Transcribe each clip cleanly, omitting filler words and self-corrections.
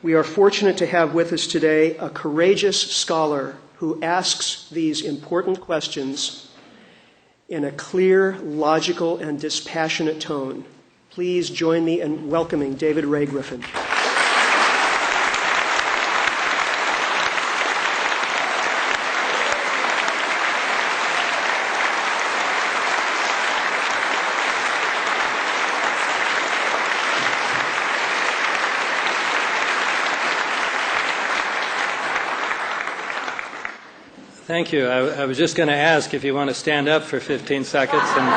We are fortunate to have with us today a courageous scholar who asks these important questions in a clear, logical, and dispassionate tone. Please join me in welcoming David Ray Griffin. Thank you. I was just going to ask if you want to stand up for 15 seconds and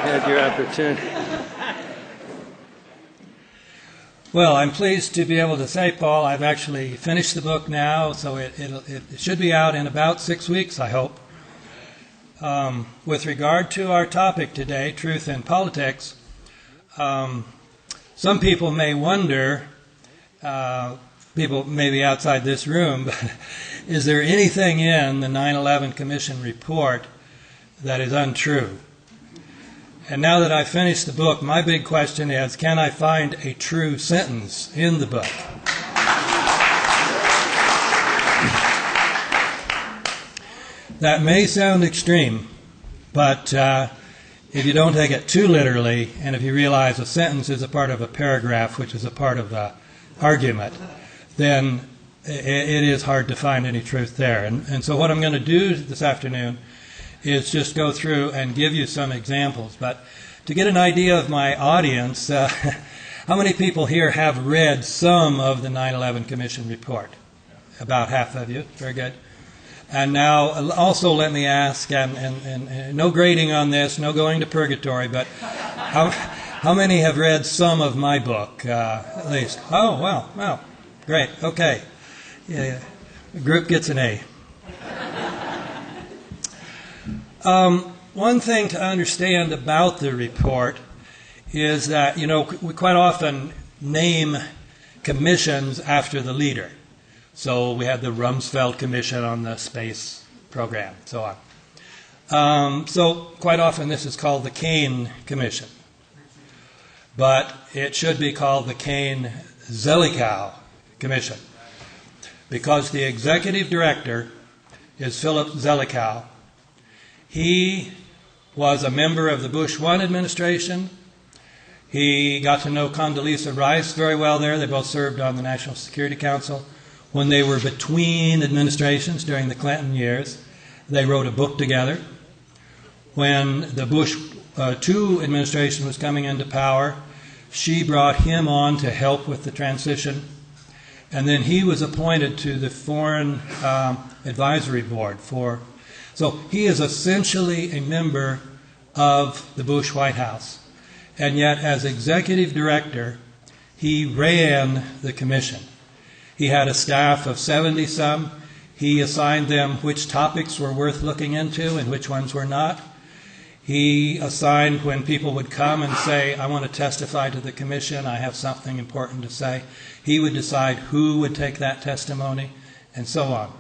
have your opportunity. Well, I'm pleased to be able to say, Paul, I've actually finished the book now, so it should be out in about 6 weeks, I hope. With regard to our topic today, truth in politics, some people may wonder, people maybe outside this room, but is there anything in the 9/11 Commission report that is untrue? And now that I've finished the book, my big question is, can I find a true sentence in the book? That may sound extreme, but if you don't take it too literally, and if you realize a sentence is a part of a paragraph, which is a part of the argument, then it is hard to find any truth there. And so what I'm going to do this afternoon is just go through and give you some examples. But to get an idea of my audience, how many people here have read some of the 9/11 Commission report? About half of you. Very good. And now also let me ask, and no grading on this, no going to purgatory, but how many have read some of my book, at least? Oh, wow. Great, okay. Yeah. The group gets an A. One thing to understand about the report is that, we quite often name commissions after the leader. So we had the Rumsfeld Commission on the space program, so on. So quite often this is called the Kane Commission. But it should be called the Kane-Zelikow Commission, because the executive director is Philip Zelikow. He was a member of the Bush I administration. He got to know Condoleezza Rice very well there. They both served on the National Security Council. When they were between administrations during the Clinton years, they wrote a book together. When the Bush II administration was coming into power, she brought him on to help with the transition. And then he was appointed to the Foreign Advisory Board so he is essentially a member of the Bush White House. And yet, as executive director, he ran the commission. He had a staff of 70-some. He assigned them which topics were worth looking into and which ones were not. He assigned when people would come and say, I want to testify to the commission, I have something important to say. He would decide who would take that testimony, and so on.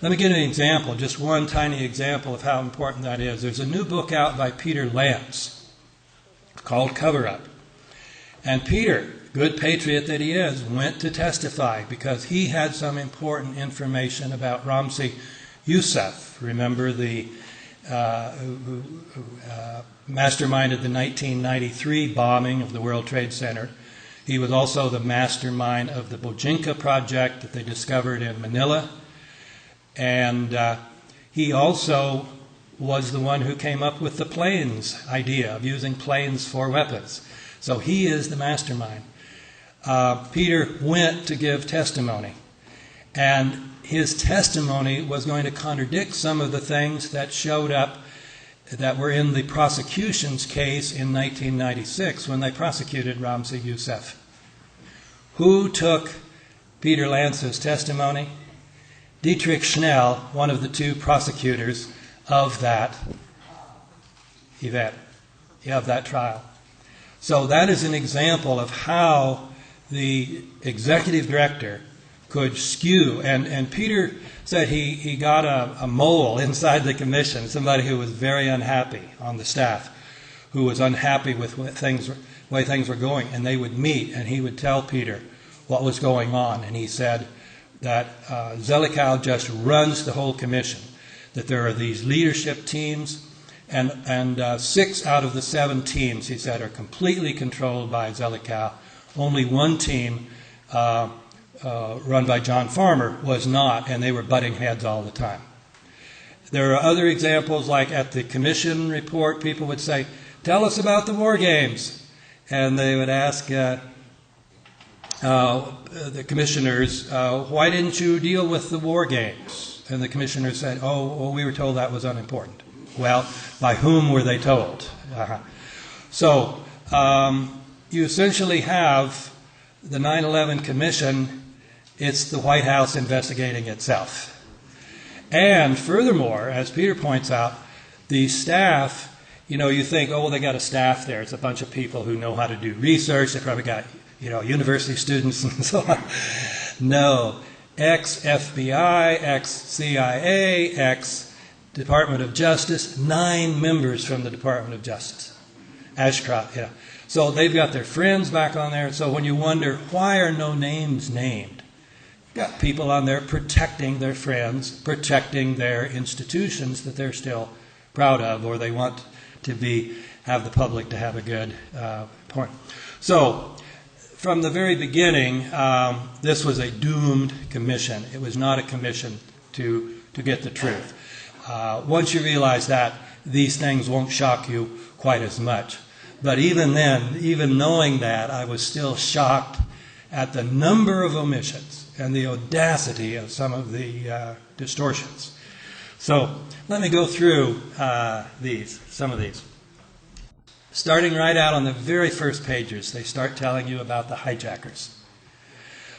Let me give you an example, just one tiny example of how important that is. There's a new book out by Peter Lance called Cover Up. And Peter, good patriot that he is, went to testify because he had some important information about Ramzi Yousef. Remember the who masterminded the 1993 bombing of the World Trade Center. He was also the mastermind of the Bojinka project that they discovered in Manila. And he also was the one who came up with the planes idea of using planes for weapons. So he is the mastermind. Peter went to give testimony. And his testimony was going to contradict some of the things that showed up that were in the prosecution's case in 1996 when they prosecuted Ramzi Yousef. Who took Peter Lance's testimony? Dietrich Schnell, one of the two prosecutors of that event, of that trial. So that is an example of how the executive director could skew. And Peter said he got a mole inside the commission, somebody who was very unhappy on the staff, who was unhappy with the way things were going. And they would meet, and he would tell Peter what was going on. And he said that Zelikow just runs the whole commission, that there are these leadership teams, and 6 out of the 7 teams, he said, are completely controlled by Zelikow. Only one team, run by John Farmer, was not, and they were butting heads all the time. There are other examples, like at the commission report, people would say, "Tell us about the war games." And they would ask the commissioners, "Why didn't you deal with the war games?" And the commissioners said, "Oh, well, we were told that was unimportant." Well, by whom were they told? So you essentially have the 9/11 Commission. It's the White House investigating itself. And furthermore, as Peter points out, the staff, you think, oh, well, they got a staff there. It's a bunch of people who know how to do research. They probably got, university students and so on. No. Ex-FBI, ex-CIA, ex-Department of Justice, 9 members from the Department of Justice. Ashcroft, So they've got their friends back on there. So when you wonder, why are no names named? Got people on there protecting their friends, protecting their institutions that they're still proud of, or they want to have the public to have a good point. So, from the very beginning, this was a doomed commission. It was not a commission to get the truth. Once you realize that, these things won't shock you quite as much. But even then, even knowing that, I was still shocked at the number of omissions and the audacity of some of the distortions. So let me go through some of these. Starting right out on the very first pages, they start telling you about the hijackers.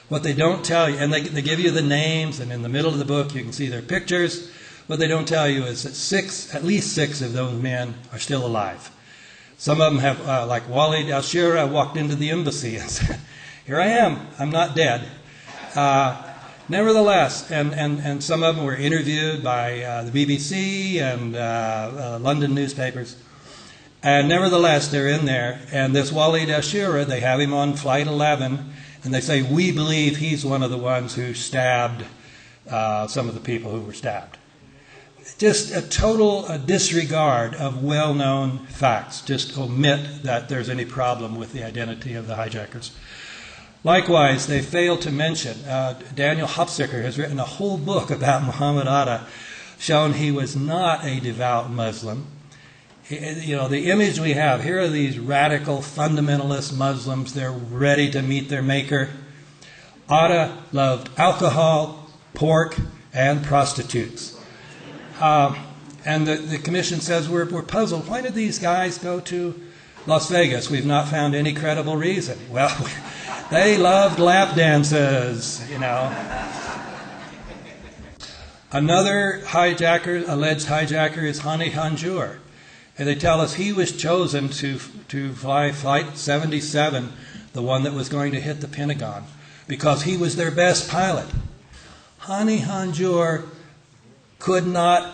What they don't tell you, and they give you the names, and in the middle of the book you can see their pictures. What they don't tell you is that at least six of those men are still alive. Some of them have, like Walid al-Shura, walked into the embassy and said, "Here I am, I'm not dead." Nevertheless, and some of them were interviewed by the BBC and London newspapers. And nevertheless, they're in there. And this Walid al-Shura, they have him on Flight 11, and they say, "We believe he's one of the ones who stabbed some of the people who were stabbed." Just a total disregard of well-known facts. Just omit that there's any problem with the identity of the hijackers. Likewise, they fail to mention, Daniel Hopsicker has written a whole book about Muhammad Atta, showing he was not a devout Muslim. The image we have, here are these radical fundamentalist Muslims, they're ready to meet their maker. Atta loved alcohol, pork, and prostitutes. And the commission says, we're puzzled. Why did these guys go to Las Vegas? We've not found any credible reason. Well, they loved lap dances, Another alleged hijacker is Hani Hanjour. And they tell us he was chosen to fly Flight 77, the one that was going to hit the Pentagon, because he was their best pilot. Hani Hanjour could not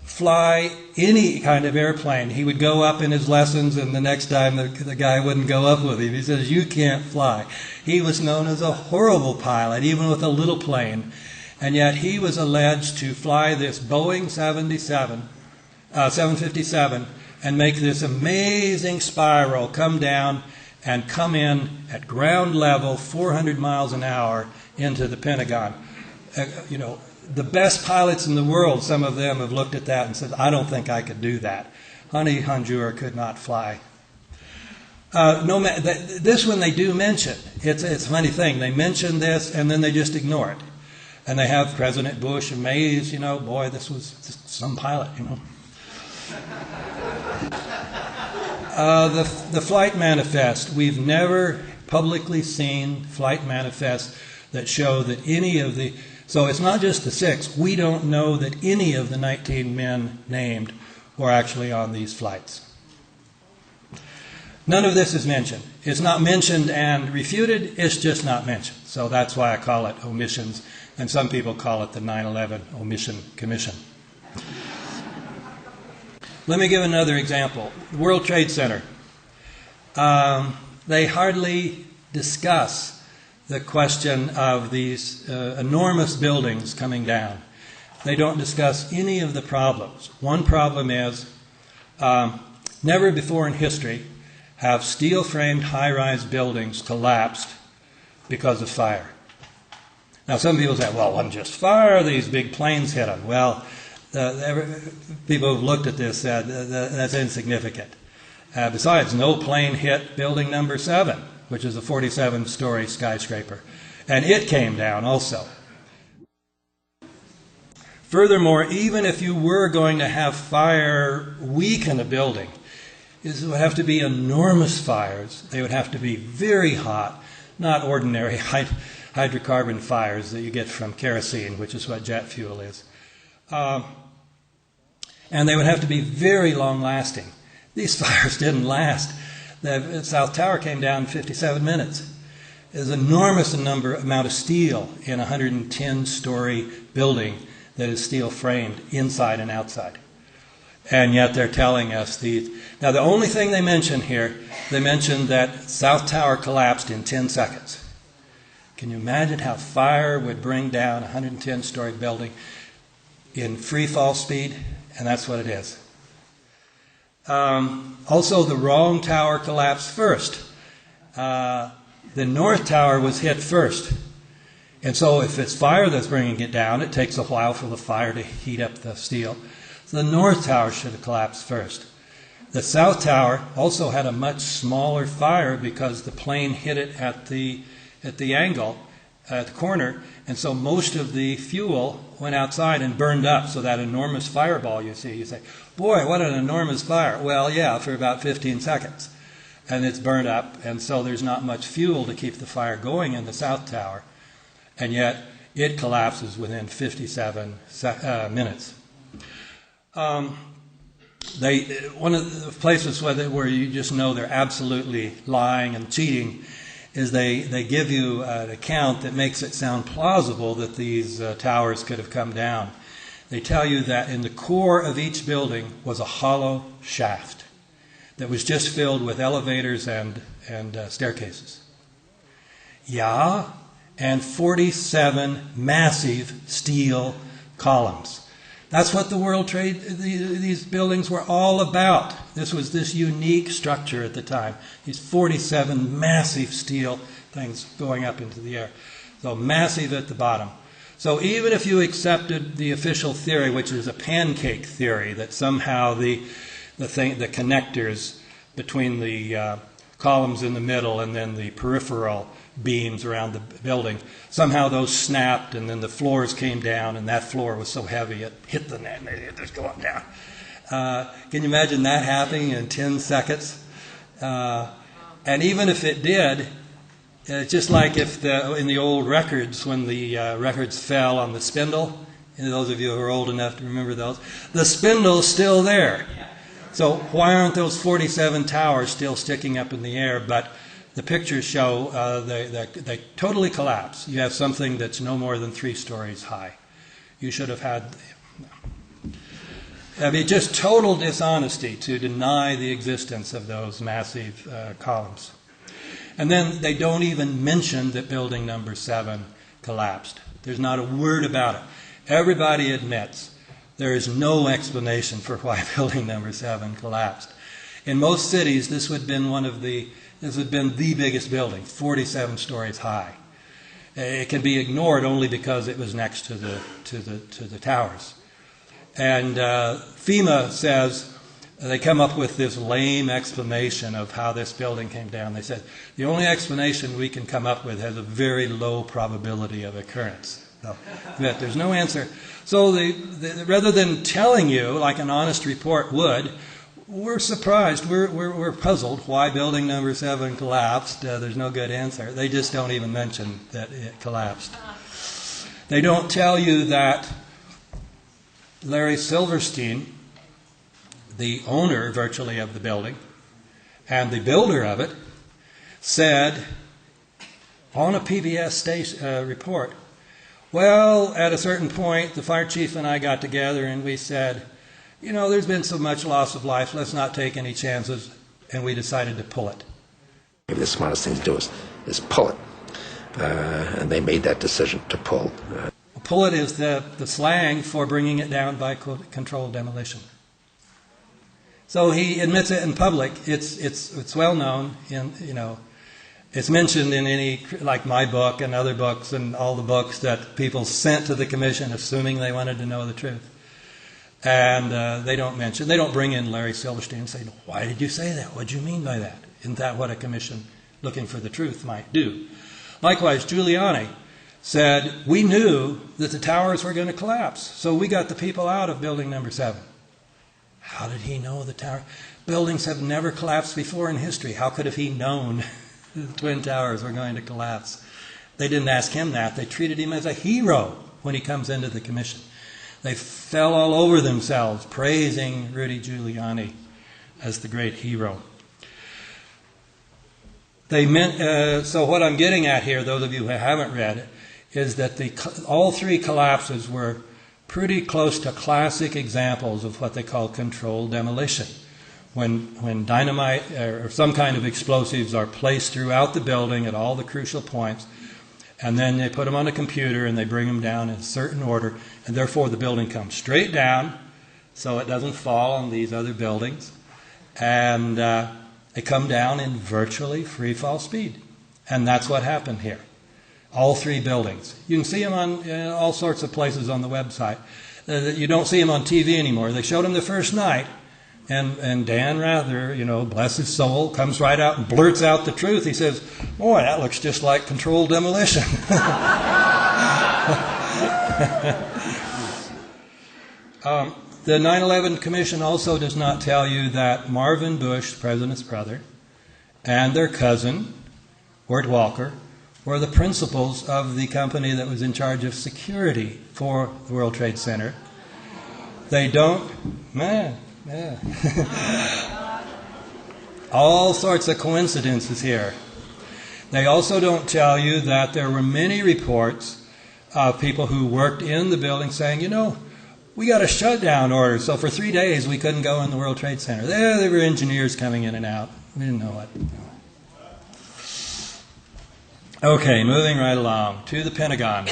fly any kind of airplane. He would go up in his lessons, and the next time the guy wouldn't go up with him. He says, "You can't fly." He was known as a horrible pilot, even with a little plane. And yet he was alleged to fly this Boeing 757 and make this amazing spiral, come down and come in at ground level, 400 miles an hour into the Pentagon. The best pilots in the world, some of them have looked at that and said, "I don't think I could do that." Hani Hanjour could not fly. This one they do mention. It's a funny thing. They mention this and then they just ignore it. And they have President Bush amazed, boy, this was some pilot, The flight manifest. We've never publicly seen flight manifests that show that any of the... So it's not just the 6. We don't know that any of the 19 men named were actually on these flights. None of this is mentioned. It's not mentioned and refuted. It's just not mentioned. So that's why I call it omissions. And some people call it the 9/11 Omission Commission. Let me give another example. The World Trade Center. They hardly discuss the question of these enormous buildings coming down. They don't discuss any of the problems. One problem is, never before in history have steel-framed high-rise buildings collapsed because of fire. Now, some people say, well, it wasn't just fire, these big planes hit them. Well, people who've looked at this said that's insignificant. Besides, no plane hit building number 7, which is a 47-story skyscraper, and it came down also. Furthermore, even if you were going to have fire weaken a building, it would have to be enormous fires. They would have to be very hot, not ordinary hydrocarbon fires that you get from kerosene, which is what jet fuel is. And they would have to be very long-lasting. These fires didn't last. The South Tower came down in 57 minutes. There's an enormous amount of steel in a 110-story building that is steel-framed inside and outside. And yet they're telling us these. Now, the only thing they mention here, they mention that South Tower collapsed in 10 seconds. Can you imagine how fire would bring down a 110-story building in free fall speed? And that's what it is. Also, the wrong tower collapsed first. The North Tower was hit first. And so if it's fire that's bringing it down, it takes a while for the fire to heat up the steel. So the North Tower should have collapsed first. The South Tower also had a much smaller fire because the plane hit it at the angle, at the corner, and so most of the fuel went outside and burned up. So that enormous fireball you see, you say, boy, what an enormous fire. Well, yeah, for about 15 seconds. And it's burned up, and so there's not much fuel to keep the fire going in the South Tower. And yet it collapses within 57 minutes. One of the places where you just know they're absolutely lying and cheating is they give you an account that makes it sound plausible that these towers could have come down. They tell you that in the core of each building was a hollow shaft that was just filled with elevators and staircases. Yeah, and 47 massive steel columns. That's what the World Trade, these buildings were all about. This was this unique structure at the time. These 47 massive steel things going up into the air. So massive at the bottom. So even if you accepted the official theory, which is a pancake theory, that somehow the connectors between the columns in the middle and then the peripheral beams around the building, somehow those snapped and then the floors came down and that floor was so heavy it hit the net and it just going down. Can you imagine that happening in 10 seconds? And even if it did, just like if in the old records, when the records fell on the spindle, and those of you who are old enough to remember those, the spindle's still there. So why aren't those 47 towers still sticking up in the air? But the pictures show they totally collapse. You have something that's no more than 3 stories high. You should have had... I mean, just total dishonesty to deny the existence of those massive columns. And then they don't even mention that building number 7 collapsed. There's not a word about it. Everybody admits there is no explanation for why building number 7 collapsed. In most cities, this would have been the biggest building, 47 stories high. It can be ignored only because it was next to the towers. And FEMA says they come up with this lame explanation of how this building came down. They said the only explanation we can come up with has a very low probability of occurrence. So, there's no answer. So rather than telling you like an honest report would, we're surprised, we're puzzled why building number 7 collapsed. There's no good answer. They just don't even mention that it collapsed. They don't tell you that Larry Silverstein, the owner virtually of the building and the builder of it, said on a PBS report, well, at a certain point, the fire chief and I got together and we said, you know, there's been so much loss of life, let's not take any chances, and we decided to pull it. Maybe the smartest thing to do is pull it. and they made that decision to pull. Pull it is the slang for bringing it down by controlled demolition. So he admits it in public. It's well known. It's mentioned in any, like my book and other books and all the books that people sent to the commission, assuming they wanted to know the truth. And they don't bring in Larry Silverstein and say, "Why did you say that? What do you mean by that? Isn't that what a commission looking for the truth might do?" Likewise, Giuliani said, "We knew that the towers were going to collapse, so we got the people out of building number 7. How did he know the tower? Buildings have never collapsed before in history. How could have he known the Twin Towers were going to collapse? They didn't ask him that. They treated him as a hero when he comes into the commission. They fell all over themselves, praising Rudy Giuliani as the great hero. So what I'm getting at here, those of you who haven't read it, is that all 3 collapses were pretty close to classic examples of what they call controlled demolition. When dynamite or some kind of explosives are placed throughout the building at all the crucial points, and then they put them on a computer and they bring them down in a certain order, and therefore the building comes straight down so it doesn't fall on these other buildings, and they come down in virtually free fall speed. And that's what happened here. All 3 buildings. You can see them on all sorts of places on the website. You don't see them on TV anymore. They showed them the first night, and Dan Rather, bless his soul, comes right out and blurts out the truth. He says, "Boy, that looks just like controlled demolition." The 9/11 Commission also does not tell you that Marvin Bush, the president's brother, and their cousin, Wirt Walker, were the principals of the company that was in charge of security for the World Trade Center. They don't... all sorts of coincidences here. They also don't tell you that there were many reports of people who worked in the building saying, we got a shutdown order, so for 3 days we couldn't go in the World Trade Center. There were engineers coming in and out. We didn't know what. Okay, moving right along to the Pentagon.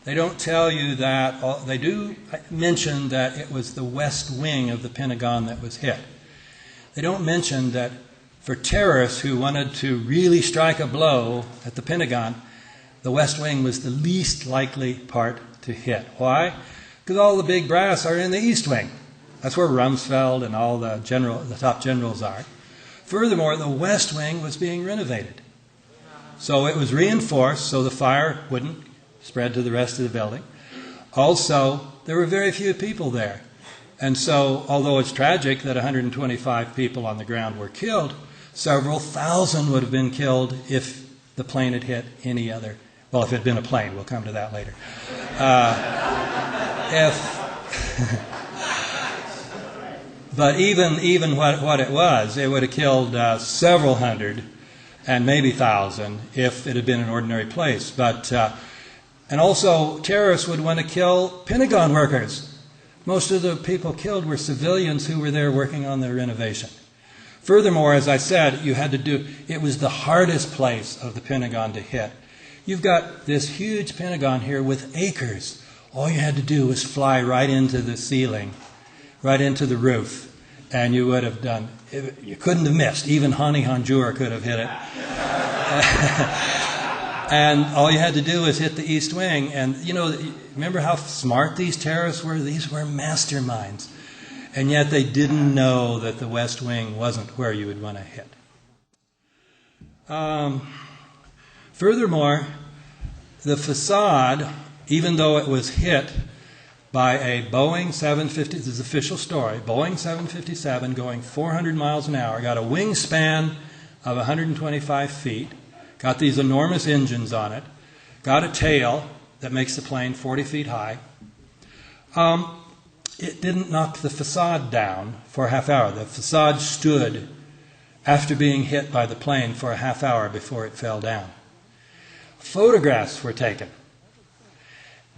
They don't tell you that, they do mention that it was the west wing of the Pentagon that was hit. They don't mention that for terrorists who wanted to really strike a blow at the Pentagon, the west wing was the least likely part to hit. Why? Because all the big brass are in the east wing. That's where Rumsfeld and all the top generals are. Furthermore, the west wing was being renovated. So it was reinforced so the fire wouldn't spread to the rest of the building. Also, there were very few people there. And so, although it's tragic that 125 people on the ground were killed, several thousand would have been killed if the plane had hit any other. Well, if it had been a plane, we'll come to that later. But even what it was, it would have killed several hundred and maybe thousand if it had been an ordinary place. And also, terrorists would want to kill Pentagon workers. Most of the people killed were civilians who were there working on the renovation. Furthermore, as I said, it was the hardest place of the Pentagon to hit. You've got this huge Pentagon here with acres. All you had to do was fly right into the ceiling, right into the roof, and you would have done, you couldn't have missed. Even Hani Hanjour could have hit it. And all you had to do was hit the east wing. And, remember how smart these terrorists were? These were masterminds. And yet they didn't know that the west wing wasn't where you would want to hit. Furthermore, the facade, even though it was hit by a Boeing 750, this is the official story, Boeing 757 going 400 miles an hour, got a wingspan of 125 feet, got these enormous engines on it, got a tail that makes the plane 40 feet high. It didn't knock the facade down for a half hour. The facade stood after being hit by the plane for a half hour before it fell down. Photographs were taken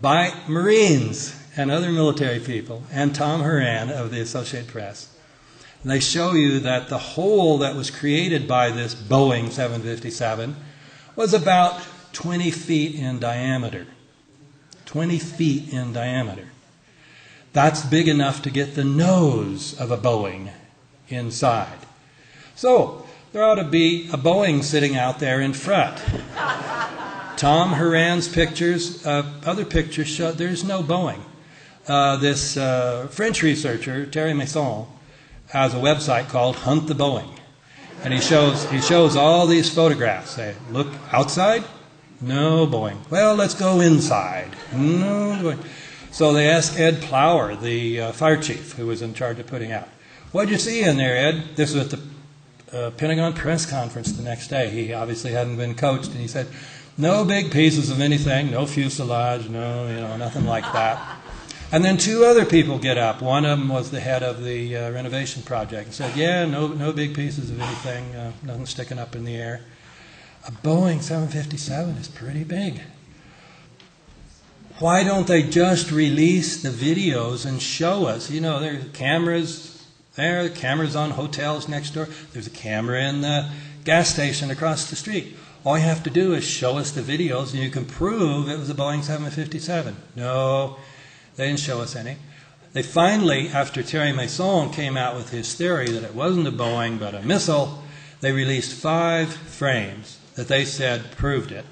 by Marines and other military people and Tom Horan of the Associated Press They show you that the hole that was created by this Boeing 757 was about 20 feet in diameter. 20 feet in diameter. That's big enough to get the nose of a Boeing inside. So, there ought to be a Boeing sitting out there in front. Tom Horan's pictures, other pictures show there's no Boeing. This French researcher, Thierry Masson, has a website called Hunt the Boeing. And he shows all these photographs. Say, look outside, no Boeing. Well, let's go inside. No Boeing. So they asked Ed Plower, the fire chief, who was in charge of putting out. What'd you see in there, Ed? This was at the Pentagon press conference the next day. He obviously hadn't been coached, and he said, no big pieces of anything, no fuselage, no, nothing like that. And then two other people get up. One of them was the head of the renovation project and said, yeah, no big pieces of anything, nothing sticking up in the air. A Boeing 757 is pretty big. Why don't they just release the videos and show us? There's cameras there, cameras on hotels next door. There's a camera in the gas station across the street. All you have to do is show us the videos and you can prove it was a Boeing 757. No, they didn't show us any. They finally, after Thierry Masson came out with his theory that it wasn't a Boeing but a missile, they released 5 frames that they said proved it.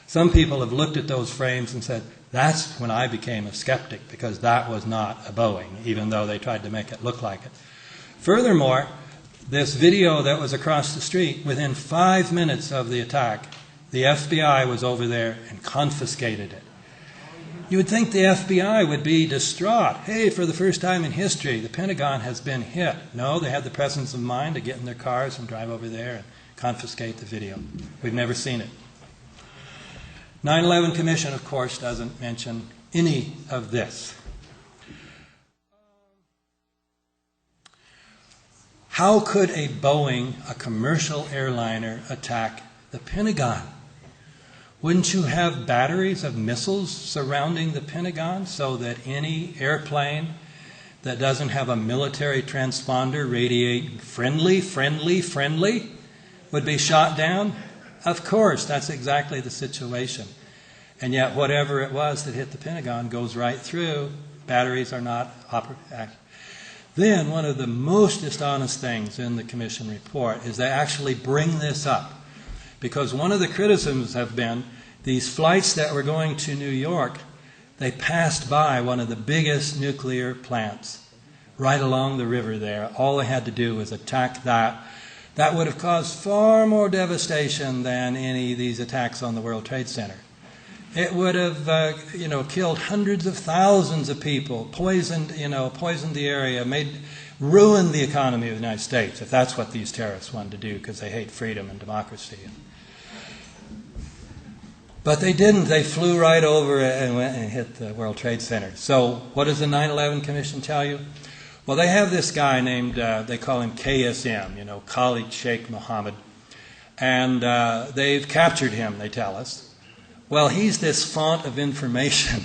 Some people have looked at those frames and said, that's when I became a skeptic, because that was not a Boeing, even though they tried to make it look like it. Furthermore, this video that was across the street, within 5 minutes of the attack, the FBI was over there and confiscated it. You would think the FBI would be distraught. Hey, for the first time in history, the Pentagon has been hit. No, they had the presence of mind to get in their cars and drive over there and confiscate the video. We've never seen it. 9/11 Commission, of course, doesn't mention any of this. How could a Boeing, a commercial airliner, attack the Pentagon? Wouldn't you have batteries of missiles surrounding the Pentagon so that any airplane that doesn't have a military transponder radiating friendly would be shot down? Of course, that's exactly the situation. And yet whatever it was that hit the Pentagon goes right through. Batteries are not operative. Then one of the most dishonest things in the Commission report is they actually bring this up. Because one of the criticisms have been these flights that were going to New York, they passed by one of the biggest nuclear plants right along the river there. All they had to do was attack that. That would have caused far more devastation than any of these attacks on the World Trade Center. It would have, killed hundreds of thousands of people, poisoned the area, ruined the economy of the United States, if that's what these terrorists wanted to do, because they hate freedom and democracy. But they didn't. They flew right over it and went and hit the World Trade Center. So what does the 9/11 Commission tell you? Well, they have this guy named, they call him KSM, Khalid Sheikh Mohammed. And they've captured him, they tell us. Well, he's this font of information.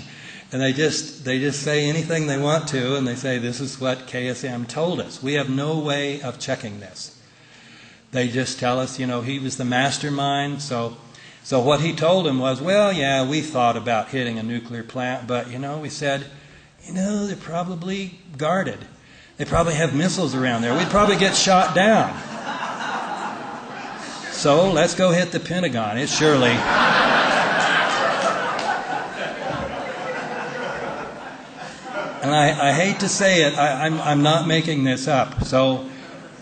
And they just say anything they want to, and they say, this is what KSM told us. We have no way of checking this. They just tell us, he was the mastermind. So what he told him was, well, yeah, we thought about hitting a nuclear plant, but, we said, they're probably guarded. They probably have missiles around there. We'd probably get shot down. So let's go hit the Pentagon. It's surely... And I hate to say it, I'm not making this up. So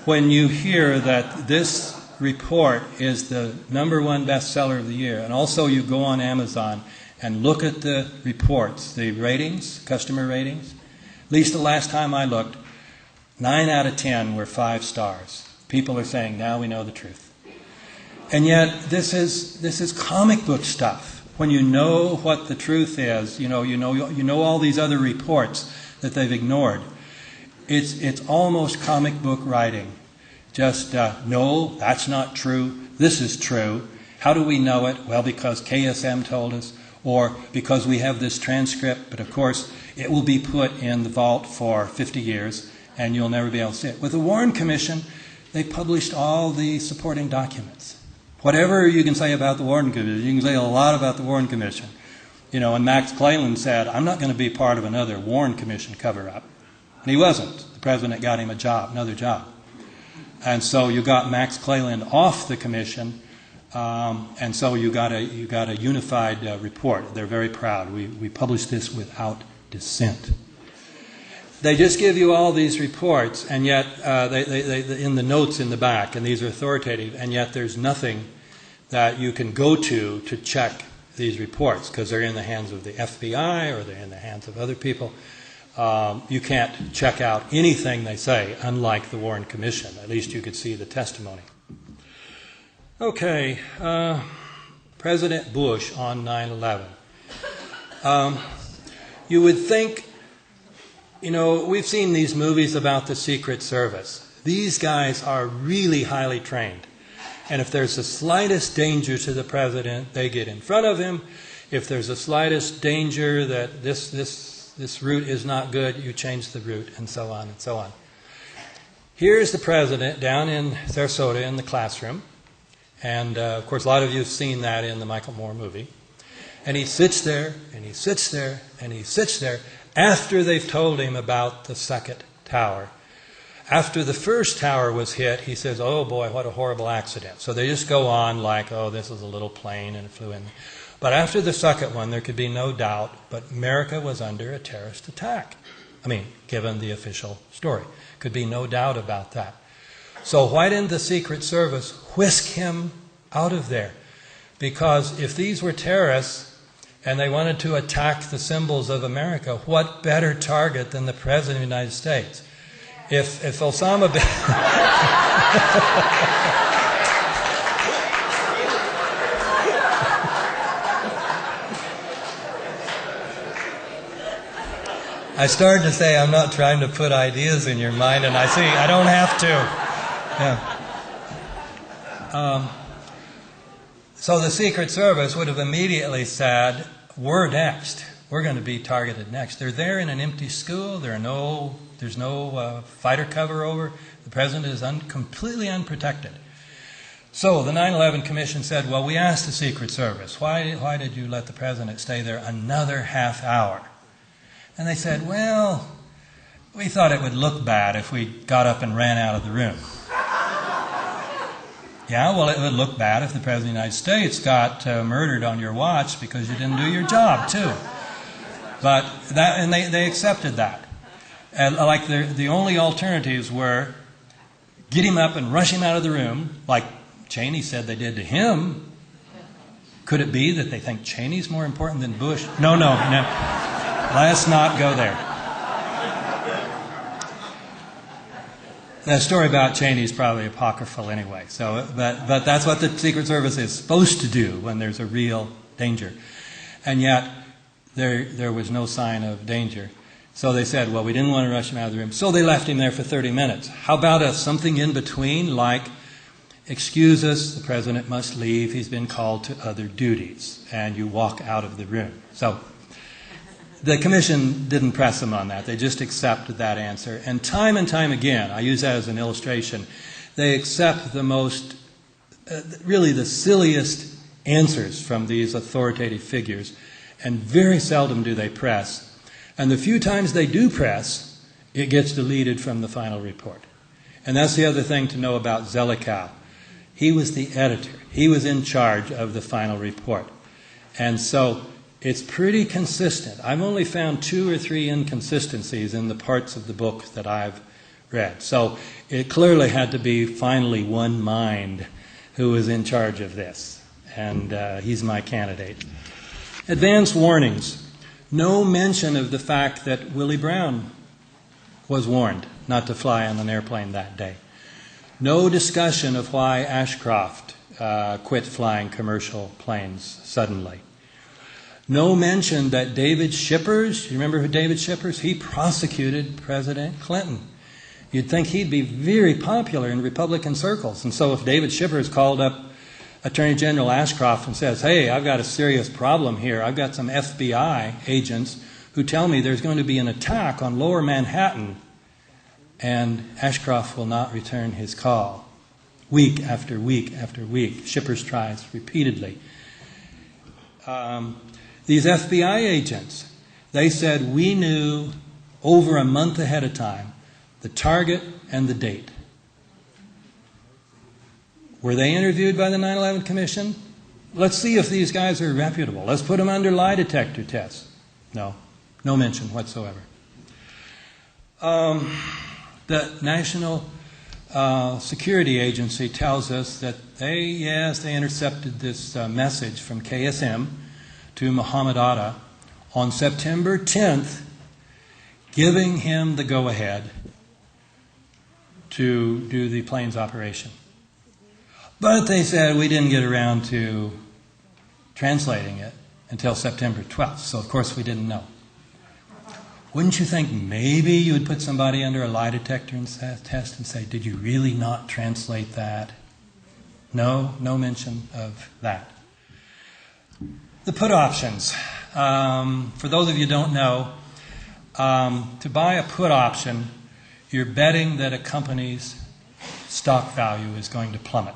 when you hear that this report is the #1 bestseller of the year, and also you go on Amazon and look at the reports, the ratings, customer ratings, at least the last time I looked, 9 out of 10 were 5 stars. People are saying, now we know the truth. And yet this is comic book stuff. When you know what the truth is, you know all these other reports that they've ignored. It's almost comic book writing. Just, no, that's not true. This is true. How do we know it? Well, because KSM told us, or because we have this transcript. But of course, it will be put in the vault for 50 years, and you'll never be able to see it. With the Warren Commission, they published all the supporting documents. Whatever you can say about the Warren Commission, you can say a lot about the Warren Commission. You know, and Max Cleland said, I'm not going to be part of another Warren Commission cover-up. And he wasn't. The president got him a job, another job. And so you got Max Cleland off the commission, and so you got a unified report. They're very proud. We published this without dissent. They just give you all these reports, and yet they in the notes in the back, and these are authoritative, and yet there's nothing that you can go to check these reports because they're in the hands of the FBI or they're in the hands of other people. You can't check out anything they say, unlike the Warren Commission. At least you could see the testimony. Okay, President Bush on 9/11. You would think, you know, we've seen these movies about the Secret Service. These guys are really highly trained. And if there's the slightest danger to the president, they get in front of him. If there's the slightest danger that this route is not good, you change the route, and so on and so on. Here's the president down in Sarasota in the classroom. And, of course, a lot of you have seen that in the Michael Moore movie. And he sits there, and he sits there, and he sits there after they've told him about the second tower. After the first tower was hit, he says, oh boy, what a horrible accident. So they just go on like, oh, this is a little plane and it flew in. But after the second one, there could be no doubt, but America was under a terrorist attack. I mean, given the official story. Could be no doubt about that. So why didn't the Secret Service whisk him out of there? Because if these were terrorists and they wanted to attack the symbols of America, what better target than the President of the United States? If Osama bin... I started to say I'm not trying to put ideas in your mind, and I see I don't have to. Yeah. So the Secret Service would have immediately said, we're next. We're going to be targeted next. They're there in an empty school. There's no fighter cover over. The president is completely unprotected. So the 9/11 Commission said, well, we asked the Secret Service, why did you let the president stay there another half hour? And they said, well, we thought it would look bad if we got up and ran out of the room. Yeah, well, it would look bad if the President of the United States got murdered on your watch because you didn't do your job, too. But that, and they accepted that. And like the only alternatives were get him up and rush him out of the room, like Cheney said they did to him. Could it be that they think Cheney's more important than Bush? No. Let's not go there. The story about Cheney is probably apocryphal anyway. So, but that's what the Secret Service is supposed to do when there's a real danger. And yet, there was no sign of danger. So they said, well, we didn't want to rush him out of the room. So they left him there for 30 minutes. How about something in between, like, excuse us, the president must leave, he's been called to other duties, and you walk out of the room. So the commission didn't press them on that. They just accepted that answer. And time again, I use that as an illustration, they accept the most, really the silliest answers from these authoritative figures, and very seldom do they press. And the few times they do press, it gets deleted from the final report. And that's the other thing to know about Zelikow. He was the editor. He was in charge of the final report. And so it's pretty consistent. I've only found 2 or 3 inconsistencies in the parts of the book that I've read. So it clearly had to be finally one mind who was in charge of this. And he's my candidate. Advance warnings. No mention of the fact that Willie Brown was warned not to fly on an airplane that day. No discussion of why Ashcroft quit flying commercial planes suddenly. No mention that David Shippers, you remember who David Shippers? He prosecuted President Clinton. You'd think he'd be very popular in Republican circles. And so if David Shippers called up Attorney General Ashcroft and says, hey, I've got a serious problem here. I've got some FBI agents who tell me there's going to be an attack on Lower Manhattan. and Ashcroft will not return his call. Week after week after week, Shippers tries repeatedly. These FBI agents, they said we knew over a month ahead of time the target and the date. Were they interviewed by the 9/11 Commission? Let's see if these guys are reputable. Let's put them under lie detector tests. No mention whatsoever. The National Security Agency tells us that they intercepted this message from KSM to Muhammad Atta on September 10th, giving him the go-ahead to do the plane's operation. But they said we didn't get around to translating it until September 12th, so of course we didn't know. Wouldn't you think maybe you would put somebody under a lie detector test and say, did you really not translate that? No mention of that. The put options. For those of you who don't know, to buy a put option, you're betting that a company's stock value is going to plummet.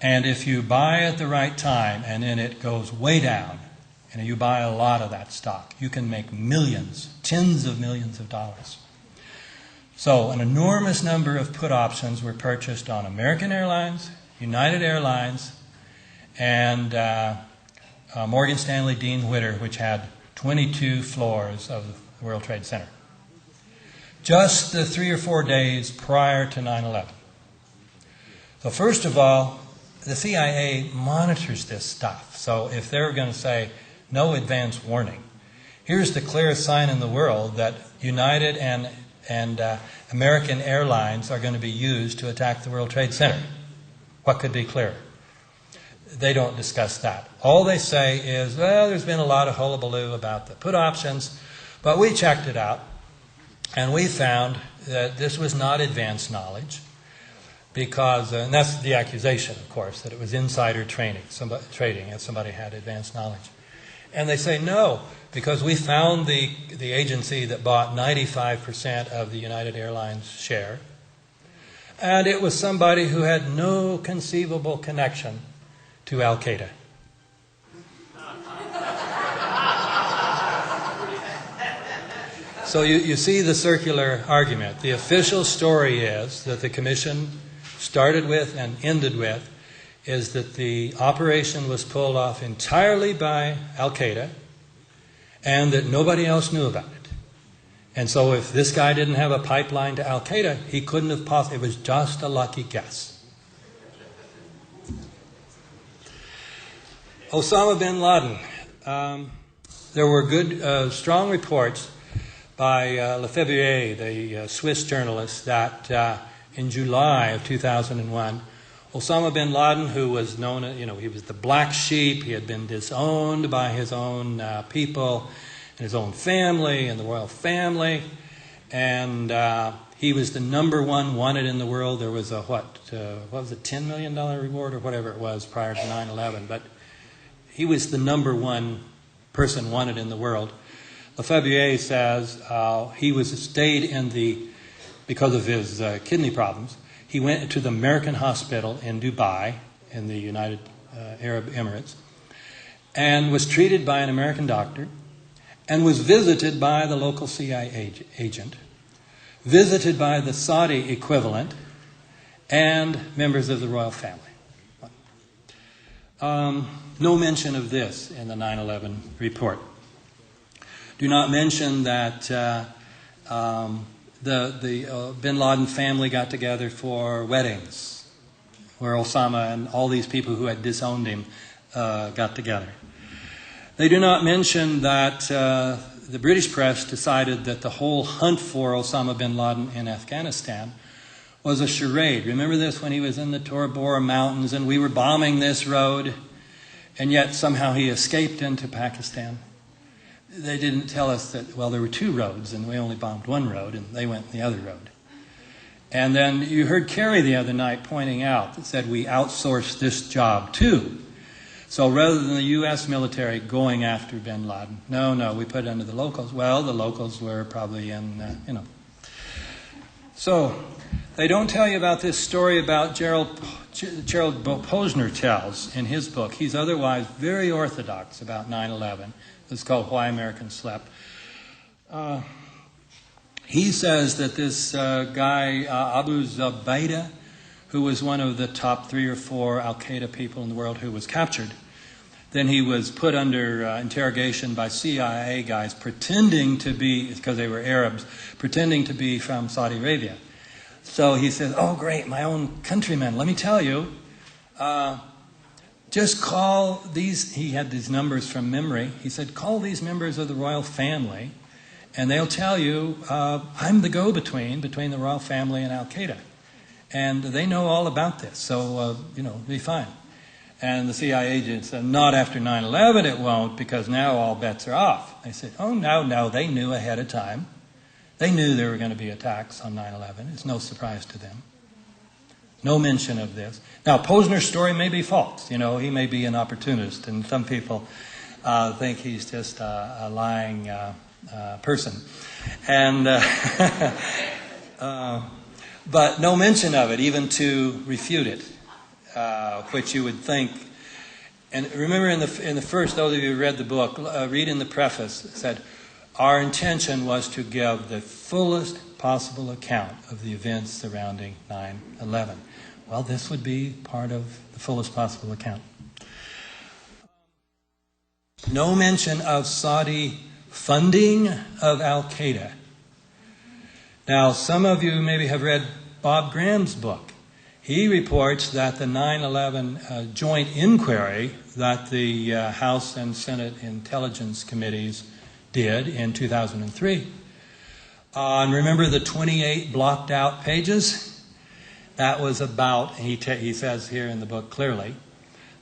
And if you buy at the right time and then it goes way down, and you buy a lot of that stock, you can make millions, tens of millions of dollars. So an enormous number of put options were purchased on American Airlines, United Airlines, and Morgan Stanley Dean Witter, which had 22 floors of the World Trade Center. Just the 3 or 4 days prior to 9/11. So first of all, the CIA monitors this stuff. So if they're going to say, no advance warning, here's the clearest sign in the world that United and American Airlines are going to be used to attack the World Trade Center. What could be clearer? They don't discuss that. All they say is, well, there's been a lot of hullabaloo about the put options, but we checked it out, and we found that this was not advanced knowledge, because, and that's the accusation, of course, that it was insider trading, if somebody had advanced knowledge. And they say no, because we found the agency that bought 95% of the United Airlines share, and it was somebody who had no conceivable connection to Al-Qaeda. So you see the circular argument. The official story is that the commission started with and ended with is that the operation was pulled off entirely by Al-Qaeda and that nobody else knew about it. And so if this guy didn't have a pipeline to Al-Qaeda, he couldn't have possibly, it was just a lucky guess. Osama bin Laden. There were good, strong reports by Lefebvre, the Swiss journalist, that in July of 2001, Osama bin Laden, who was known, he was the black sheep, he had been disowned by his own people and his own family and the royal family, and he was the number one wanted in the world. There was a, what was it, $10 million reward or whatever it was prior to 9/11, but he was the number one person wanted in the world. Lefebvre says he stayed in because of his kidney problems, he went to the American hospital in Dubai, in the United Arab Emirates, and was treated by an American doctor, and was visited by the local CIA agent, visited by the Saudi equivalent, and members of the royal family. No mention of this in the 9/11 report. Do not mention that the bin Laden family got together for weddings, where Osama and all these people who had disowned him got together. They do not mention that the British press decided that the whole hunt for Osama bin Laden in Afghanistan was a charade. Remember this, when he was in the Tora Bora Mountains and we were bombing this road, and yet somehow he escaped into Pakistan? They didn't tell us that, well, there were two roads and we only bombed one road and they went the other road. And then you heard Kerry the other night pointing out that said we outsourced this job too. So rather than the U.S. military going after bin Laden, no, we put it under the locals. Well, the locals were probably in, So, they don't tell you about this story about Gerald Posner tells in his book. He's otherwise very orthodox about 9/11. It's called Why Americans Slept. He says that this guy, Abu Zubaydah, who was one of the top 3 or 4 al-Qaeda people in the world who was captured, then he was put under interrogation by CIA guys pretending to be, because they were Arabs, pretending to be from Saudi Arabia. So he says, oh great, my own countrymen, let me tell you, just call these, he had these numbers from memory, he said, call these members of the royal family, and they'll tell you, I'm the go-between between the royal family and Al-Qaeda. And they know all about this, so, be fine. And the CIA agent said, not after 9/11 it won't, because now all bets are off. They said, oh, no, they knew ahead of time. They knew there were going to be attacks on 9/11. It's no surprise to them. No mention of this. Now, Posner's story may be false. He may be an opportunist, and some people think he's just a lying person. And but no mention of it, even to refute it. Which you would think, and remember in the first, those of you who read the book, read in the preface, it said, our intention was to give the fullest possible account of the events surrounding 9/11. Well, this would be part of the fullest possible account. No mention of Saudi funding of Al-Qaeda. Now, some of you maybe have read Bob Graham's book. He reports that the 9/11 joint inquiry that the House and Senate Intelligence Committees did in 2003. And remember the 28 blocked out pages? That was about, he says here in the book clearly,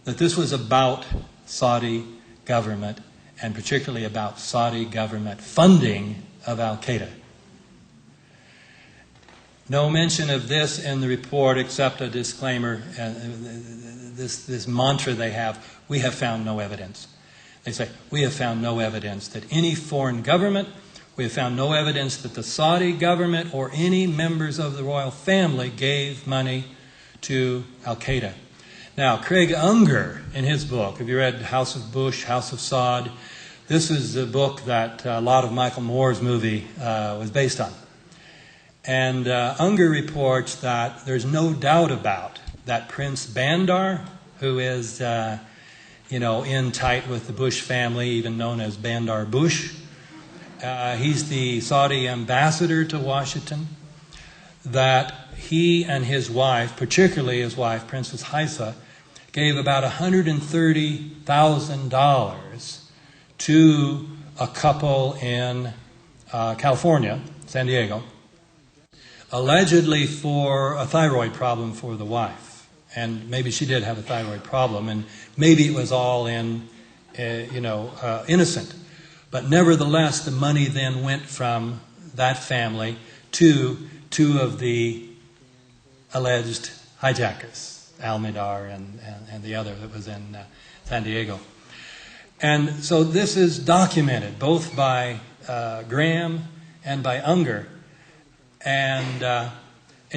that this was about Saudi government, and particularly about Saudi government funding of Al-Qaeda. No mention of this in the report except a disclaimer, this mantra they have, we have found no evidence. They say, we have found no evidence that any foreign government, we have found no evidence that the Saudi government or any members of the royal family gave money to Al-Qaeda. Now, Craig Unger, in his book, have you read House of Bush, House of Saud? This is the book that a lot of Michael Moore's movie was based on. And Unger reports that there's no doubt about that Prince Bandar, who is, in tight with the Bush family, even known as Bandar Bush. He's the Saudi ambassador to Washington. That he and his wife, particularly his wife, Princess Haifa, gave about $130,000 to a couple in California, San Diego, allegedly for a thyroid problem for the wife. And maybe she did have a thyroid problem, and maybe it was all innocent. But nevertheless, the money then went from that family to 2 of the alleged hijackers, Almedar and the other that was in San Diego. And so this is documented both by Graham and by Unger. And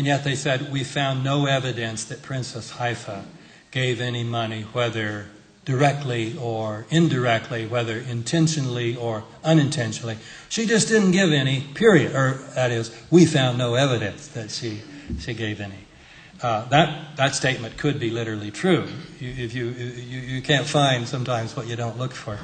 yet they said, we found no evidence that Princess Haifa gave any money, whether directly or indirectly, whether intentionally or unintentionally. She just didn't give any, period. Or that is, we found no evidence that she gave any. That statement could be literally true. You can't find sometimes what you don't look for.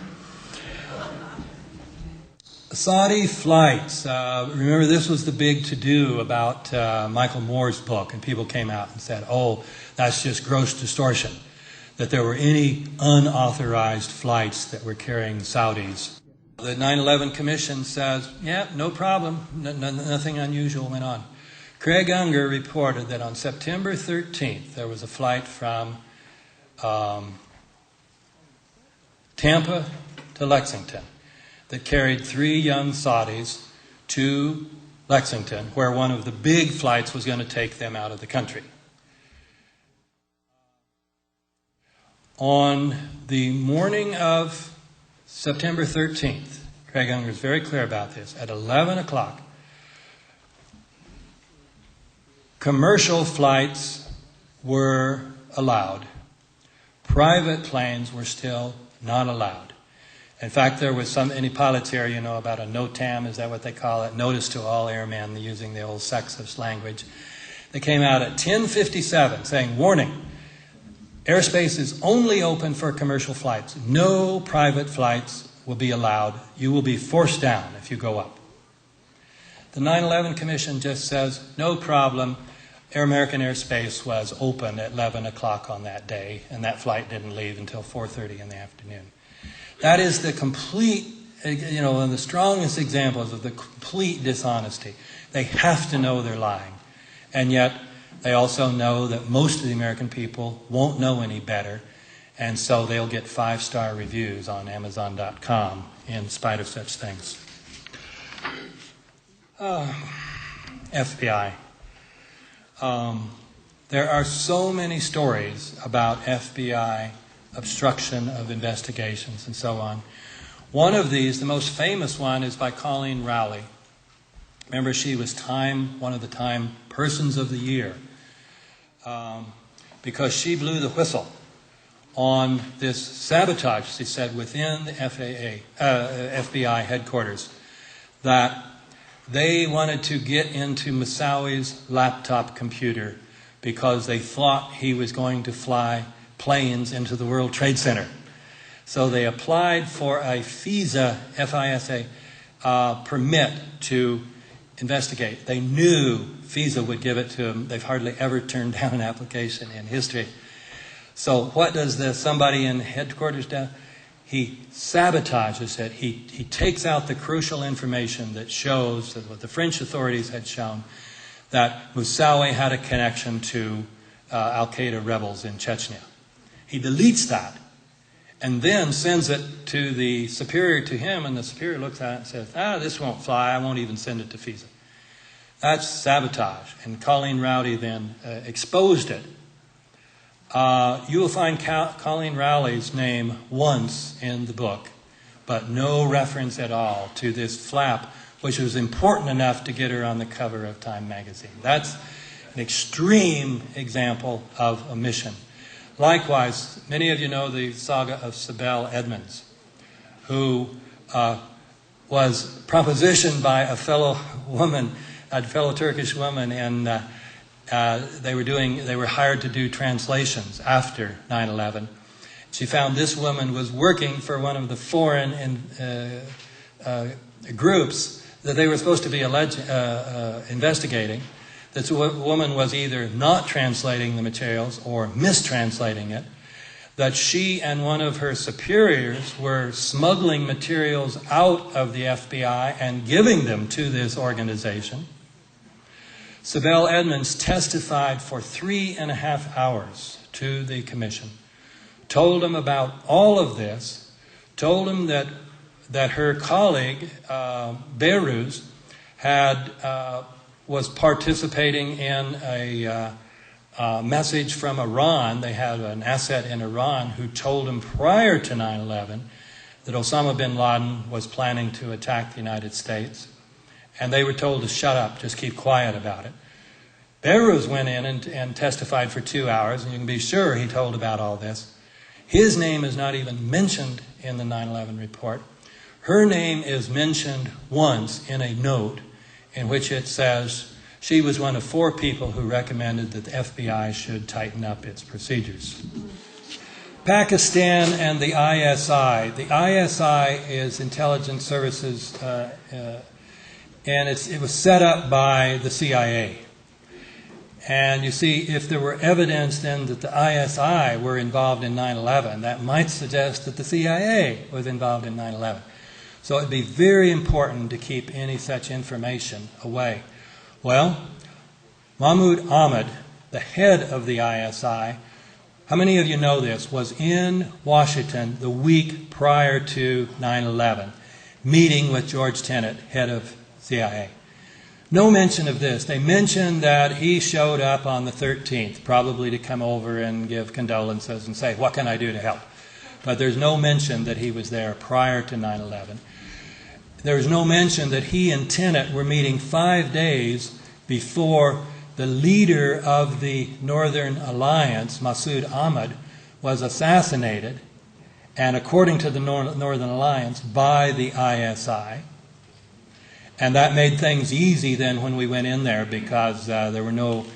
Saudi flights. Remember, this was the big to-do about Michael Moore's book, and people came out and said, oh, that's just gross distortion, that there were any unauthorized flights that were carrying Saudis. The 9/11 Commission says, yeah, no problem, nothing unusual went on. Craig Unger reported that on September 13th, there was a flight from Tampa to Lexington that carried 3 young Saudis to Lexington, where one of the big flights was going to take them out of the country. On the morning of September 13th, Craig Unger is very clear about this, at 11 o'clock, commercial flights were allowed. Private planes were still not allowed. In fact, there was any pilots here, you know, about a NOTAM, is that what they call it? Notice to all airmen, using the old sexist language. They came out at 10:57 saying, warning, airspace is only open for commercial flights. No private flights will be allowed. You will be forced down if you go up. The 9/11 Commission just says, no problem. American airspace was open at 11 o'clock on that day, and that flight didn't leave until 4:30 in the afternoon. That is the complete, you know, one of the strongest examples of the complete dishonesty. They have to know they're lying. And yet, they also know that most of the American people won't know any better, and so they'll get 5-star reviews on Amazon.com in spite of such things. FBI. There are so many stories about FBI obstruction of investigations and so on. One of these, the most famous one, is by Coleen Rowley. Remember, she was one of the Time Persons of the Year because she blew the whistle on this sabotage, she said, within the FBI headquarters, that they wanted to get into Moussaoui's laptop computer because they thought he was going to fly planes into the World Trade Center. So they applied for a FISA, F-I-S-A, permit to investigate. They knew FISA would give it to them. They've hardly ever turned down an application in history. So what does somebody in headquarters do? He sabotages it. He takes out the crucial information that shows that what the French authorities had shown, that Moussaoui had a connection to Al-Qaeda rebels in Chechnya. He deletes that and then sends it to the superior to him, and the superior looks at it and says, this won't fly, I won't even send it to FISA. That's sabotage, and Coleen Rowley then exposed it. You will find Coleen Rowley's name once in the book, but no reference at all to this flap, which was important enough to get her on the cover of Time magazine. That's an extreme example of omission. Likewise, many of you know the saga of Sibel Edmonds, who was propositioned by a fellow Turkish woman, and they were hired to do translations after 9/11. She found this woman was working for one of the foreign groups that they were supposed to be investigating. This woman was either not translating the materials or mistranslating it, that she and one of her superiors were smuggling materials out of the FBI and giving them to this organization. Sibel Edmonds testified for 3.5 hours to the commission, told them about all of this, told them that her colleague, Behruz, was participating in a message from Iran. They had an asset in Iran who told him prior to 9/11 that Osama bin Laden was planning to attack the United States. And they were told to shut up, just keep quiet about it. Behruz went in and testified for 2 hours, and you can be sure he told about all this. His name is not even mentioned in the 9/11 report. Her name is mentioned once in a note in which it says she was one of 4 people who recommended that the FBI should tighten up its procedures. Pakistan and the ISI. The ISI is intelligence services, and it was set up by the CIA. And you see, if there were evidence then that the ISI were involved in 9/11, that might suggest that the CIA was involved in 9/11. So it would be very important to keep any such information away. Well, Mahmoud Ahmed, the head of the ISI, how many of you know this, was in Washington the week prior to 9/11, meeting with George Tenet, head of CIA. No mention of this. They mentioned that he showed up on the 13th, probably to come over and give condolences and say, what can I do to help? But there's no mention that he was there prior to 9/11. There's no mention that he and Tenet were meeting 5 days before the leader of the Northern Alliance, Masood Ahmad, was assassinated, and according to the Northern Alliance, by the ISI. And that made things easy then when we went in there, because there were no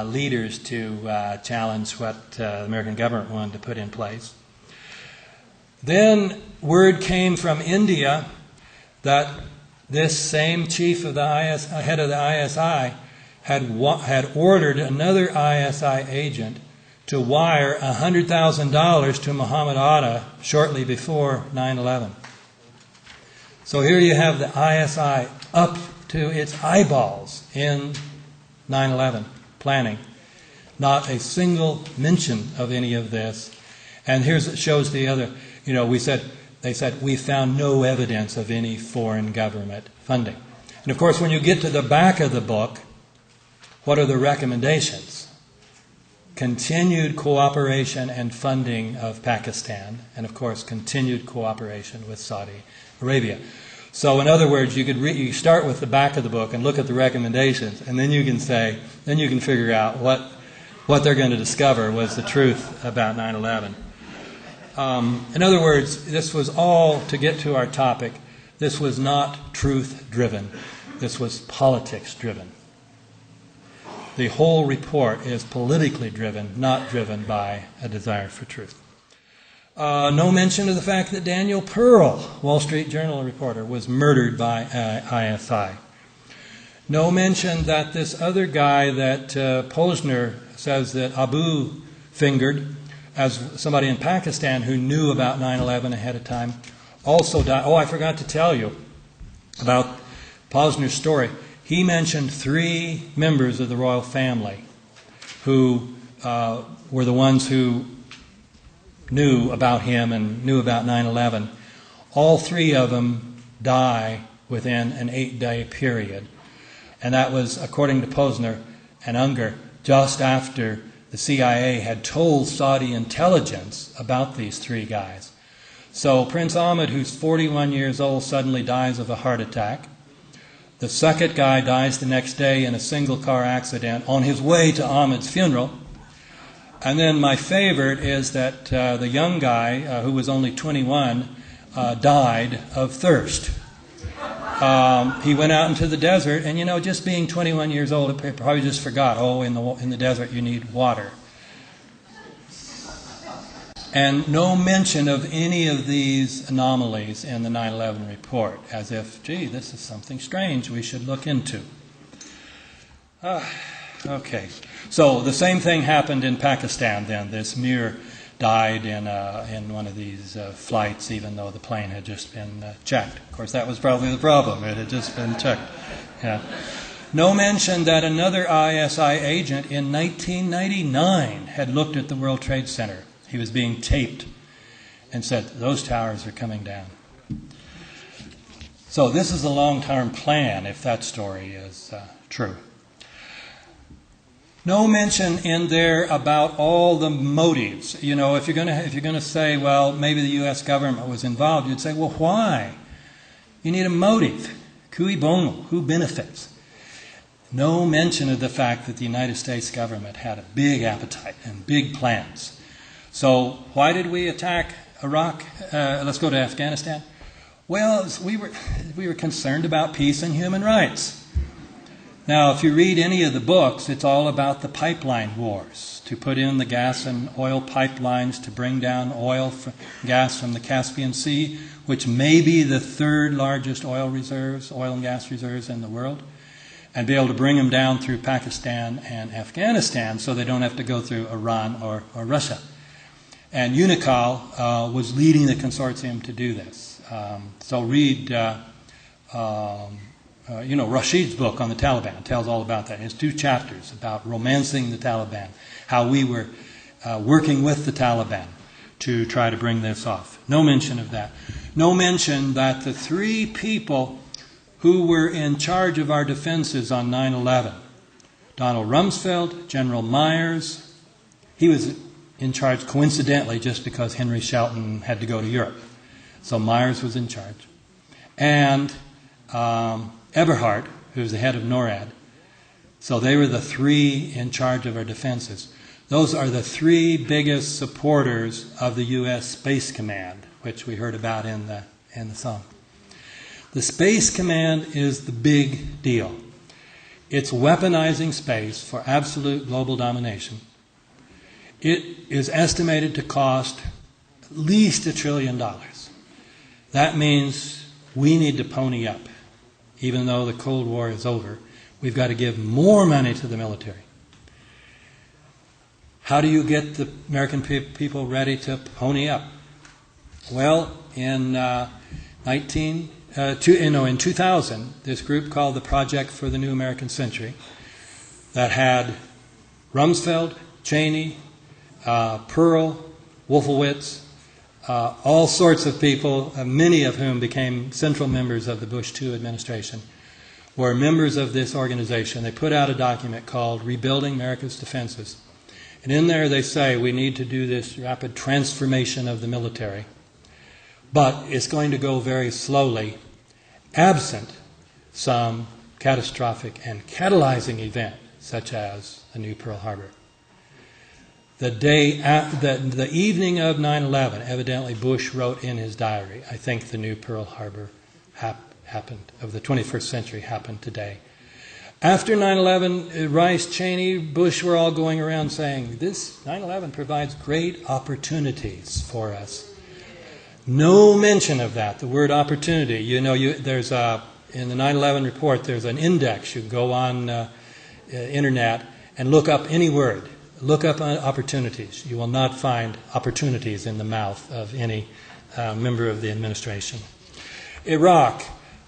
leaders to challenge what the American government wanted to put in place. Then word came from India that this same chief of the head of the ISI had ordered another ISI agent to wire $100,000 to Muhammad Atta shortly before 9/11. So here you have the ISI up to its eyeballs in 9/11 planning. Not a single mention of any of this. And here's it shows the other. They said we found no evidence of any foreign government funding. And of course, when you get to the back of the book, what are the recommendations? Continued cooperation and funding of Pakistan, and of course, continued cooperation with Saudi Arabia. So, in other words, you start with the back of the book and look at the recommendations, and then you can figure out what they're going to discover was the truth about 9/11. In other words, this was all, to get to our topic, this was not truth-driven. This was politics-driven. The whole report is politically driven, not driven by a desire for truth. No mention of the fact that Daniel Pearl, Wall Street Journal reporter, was murdered by ISI. No mention that this other guy that Posner says that Abu fingered, as somebody in Pakistan who knew about 9/11 ahead of time, also died. Oh, I forgot to tell you about Posner's story. He mentioned 3 members of the royal family who were the ones who knew about him and knew about 9/11. All 3 of them die within an 8-day period. And that was, according to Posner and Unger, just after the CIA had told Saudi intelligence about these 3 guys. So Prince Ahmed, who's 41 years old, suddenly dies of a heart attack. The second guy dies the next day in a single-car accident on his way to Ahmed's funeral. And then my favorite is that the young guy, who was only 21, died of thirst. He went out into the desert, and just being 21 years old, he probably just forgot, in the desert you need water. And no mention of any of these anomalies in the 9/11 report, as if, this is something strange we should look into. Okay, so the same thing happened in Pakistan then. This Mir died in one of these flights, even though the plane had just been checked. Of course, that was probably the problem. It had just been checked. Yeah. No mention that another ISI agent in 1999 had looked at the World Trade Center. He was being taped and said, those towers are coming down. So this is a long-term plan, if that story is true. No mention in there about all the motives. If you're going to say, well, maybe the U.S. government was involved, you'd say, well, why? You need a motive. Cui bono? Who benefits? No mention of the fact that the United States government had a big appetite and big plans. So why did we attack Iraq? Let's go to Afghanistan. Well, we were concerned about peace and human rights. Now, if you read any of the books, it's all about the pipeline wars, to put in the gas and oil pipelines to bring down gas from the Caspian Sea, which may be the 3rd largest oil and gas reserves in the world, and be able to bring them down through Pakistan and Afghanistan so they don't have to go through Iran or Russia. And Unocal was leading the consortium to do this. So read Rashid's book on the Taliban tells all about that. It has 2 chapters about romancing the Taliban, how we were working with the Taliban to try to bring this off. No mention of that. No mention that the 3 people who were in charge of our defenses on 9/11, Donald Rumsfeld, General Myers, he was in charge coincidentally just because Henry Shelton had to go to Europe. So Myers was in charge. And Eberhard, who was the head of NORAD, So they were the three in charge of our defenses. Those are the three biggest supporters of the U.S. Space Command, which we heard about in the song. The Space Command is the big deal. It's weaponizing space for absolute global domination. It is estimated to cost at least $1 trillion. That means we need to pony up. Even though the Cold War is over, we've got to give more money to the military. How do you get the American people ready to pony up? Well, in 2000, this group called the Project for the New American Century that had Rumsfeld, Cheney, Pearl, Wolfowitz, all sorts of people, many of whom became central members of the Bush II administration, were members of this organization. They put out a document called Rebuilding America's Defenses. And in there they say we need to do this rapid transformation of the military. But it's going to go very slowly, absent some catastrophic and catalyzing event, such as a new Pearl Harbor. The evening of 9/11, evidently Bush wrote in his diary, I think the new Pearl Harbor happened, of the 21st century happened today. After 9/11, Rice, Cheney, Bush were all going around saying, this 9/11 provides great opportunities for us. No mention of that, the word opportunity. There's in the 9/11 report, there's an index. You can go on internet and look up any word. Look up opportunities. You will not find opportunities in the mouth of any member of the administration. Iraq,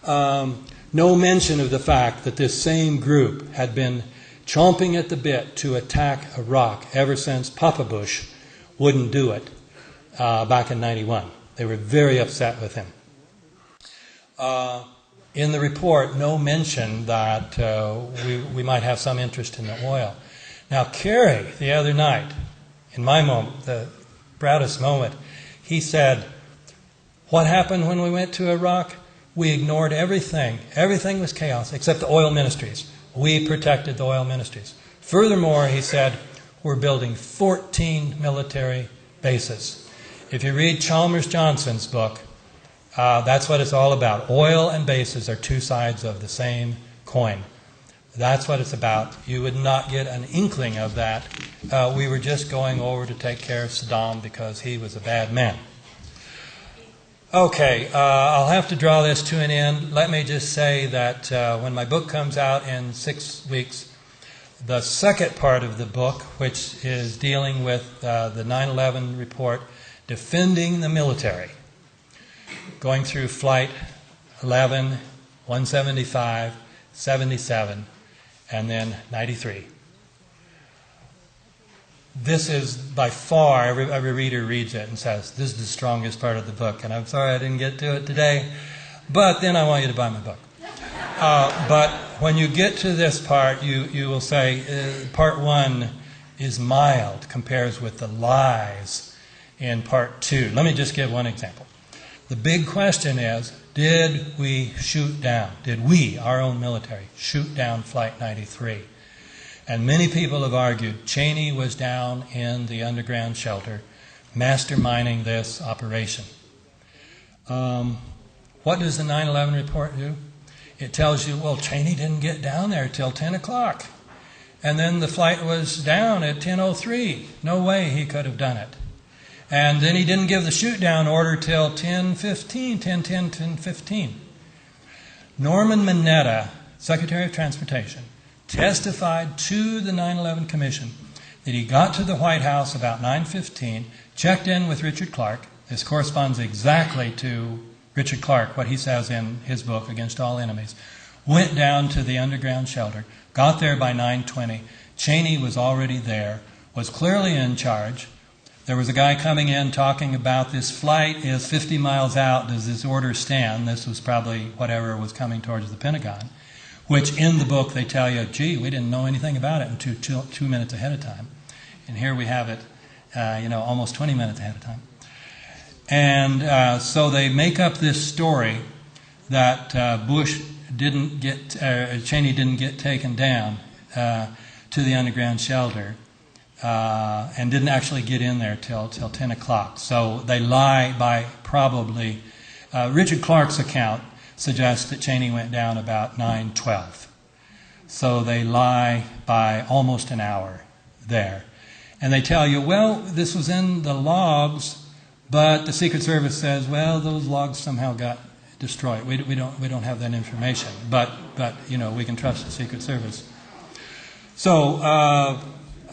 no mention of the fact that this same group had been chomping at the bit to attack Iraq ever since Papa Bush wouldn't do it back in 91. They were very upset with him. In the report, no mention that we might have some interest in the oil. Now, Kerry, the other night, in my moment, the proudest moment, he said, what happened when we went to Iraq? We ignored everything. Everything was chaos, except the oil ministries. We protected the oil ministries. Furthermore, he said, we're building 14 military bases. If you read Chalmers Johnson's book, that's what it's all about. Oil and bases are two sides of the same coin. That's what it's about. You would not get an inkling of that. We were just going over to take care of Saddam because he was a bad man. Okay, I'll have to draw this to an end. Let me just say that when my book comes out in 6 weeks, the second part of the book, which is dealing with the 9/11 report, defending the military, going through Flight 11, 175, 77, and then 93. This is by far, every reader reads it and says, this is the strongest part of the book. And I'm sorry I didn't get to it today, but then I want you to buy my book. But when you get to this part, you will say, part 1 is mild, compares with the lies in part 2. Let me just give one example. The big question is, did we, our own military, shoot down Flight 93? And many people have argued Cheney was down in the underground shelter masterminding this operation. What does the 9/11 report do? It tells you, well, Cheney didn't get down there till 10 o'clock. And then the flight was down at 10:03. No way he could have done it. And then he didn't give the shoot-down order till 10:15. Norman Mineta, Secretary of Transportation, testified to the 9/11 Commission that he got to the White House about 9:15, checked in with Richard Clark. This corresponds exactly to Richard Clark, what he says in his book, Against All Enemies. Went down to the underground shelter, got there by 9:20. Cheney was already there, was clearly in charge. There was a guy coming in talking about this flight is 50 miles out. Does this order stand? This was probably whatever was coming towards the Pentagon, which in the book they tell you, gee, we didn't know anything about it until 2 minutes ahead of time. And here we have it, almost 20 minutes ahead of time. And so they make up this story that Cheney didn't get taken down. to the underground shelter and didn't actually get in there till 10 o'clock. So they lie by probably, Richard Clark's account suggests that Cheney went down about 9:12. So they lie by almost an hour there. And they tell you, well, this was in the logs, but the Secret Service says, well, those logs somehow got destroyed. We don't have that information, but we can trust the Secret Service. So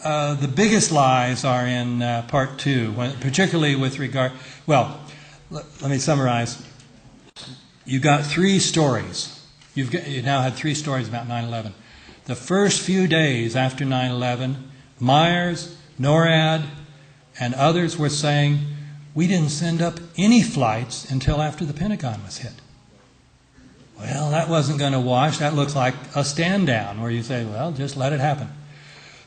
the biggest lies are in part 2, particularly with regard. Well, let me summarize. You got 3 stories. You now had 3 stories about 9/11. The first few days after 9/11, Myers, NORAD, and others were saying, we didn't send up any flights until after the Pentagon was hit. Well, that wasn't going to wash. That looks like a stand down where you say, well, just let it happen.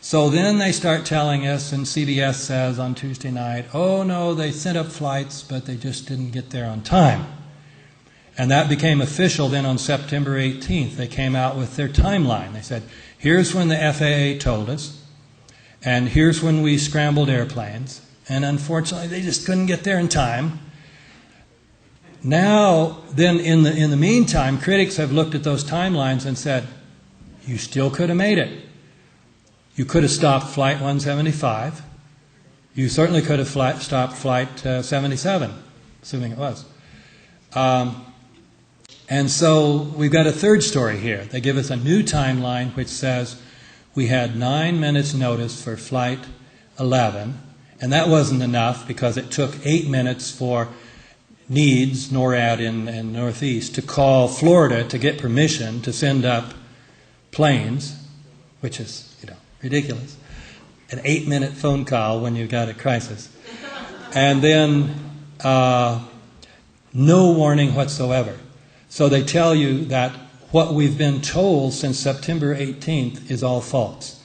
So then they start telling us, and CBS says on Tuesday night, oh no, they sent up flights, but they just didn't get there on time. And that became official then on September 18th. They came out with their timeline. They said, here's when the FAA told us, and here's when we scrambled airplanes, and unfortunately they just couldn't get there in time. Now, then in the meantime, critics have looked at those timelines and said, you still could have made it. You could have stopped Flight 175. You certainly could have stopped Flight 77, assuming it was. And so we've got a third story here. They give us a new timeline which says we had 9 minutes notice for Flight 11, and that wasn't enough because it took 8 minutes for NEADS, NORAD in Northeast, to call Florida to get permission to send up planes, which is, ridiculous. An 8-minute phone call when you've got a crisis. And then no warning whatsoever. So they tell you that what we've been told since September 18th is all false.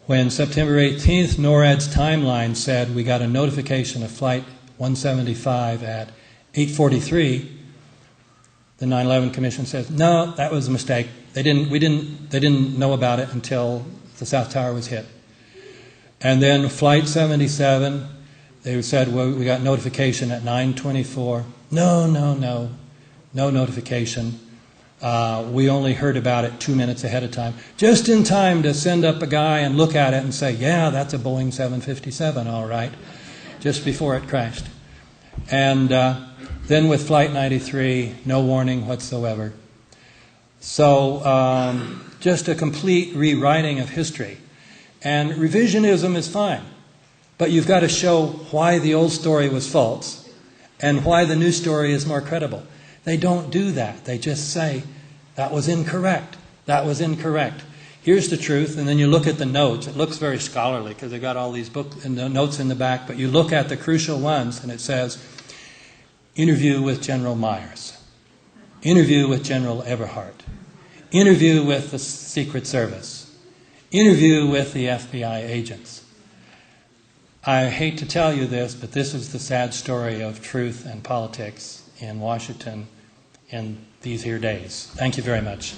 When September 18th, NORAD's timeline said we got a notification of Flight 175 at 8:43, the 9/11 Commission says, no, that was a mistake. They didn't know about it until the South Tower was hit. And then Flight 77, they said, well, we got notification at 9:24. No notification. We only heard about it 2 minutes ahead of time, just in time to send up a guy and look at it and say, yeah, that's a Boeing 757, all right, just before it crashed. And then with Flight 93, no warning whatsoever. So just a complete rewriting of history. And revisionism is fine, but you've got to show why the old story was false and why the new story is more credible. They don't do that. They just say, that was incorrect. That was incorrect. Here's the truth, and then you look at the notes. It looks very scholarly because they've got all these books and the notes in the back, but you look at the crucial ones and it says, interview with General Myers, interview with General Everhart, interview with the Secret Service, interview with the FBI agents. I hate to tell you this, but this is the sad story of truth and politics in Washington in these here days. Thank you very much.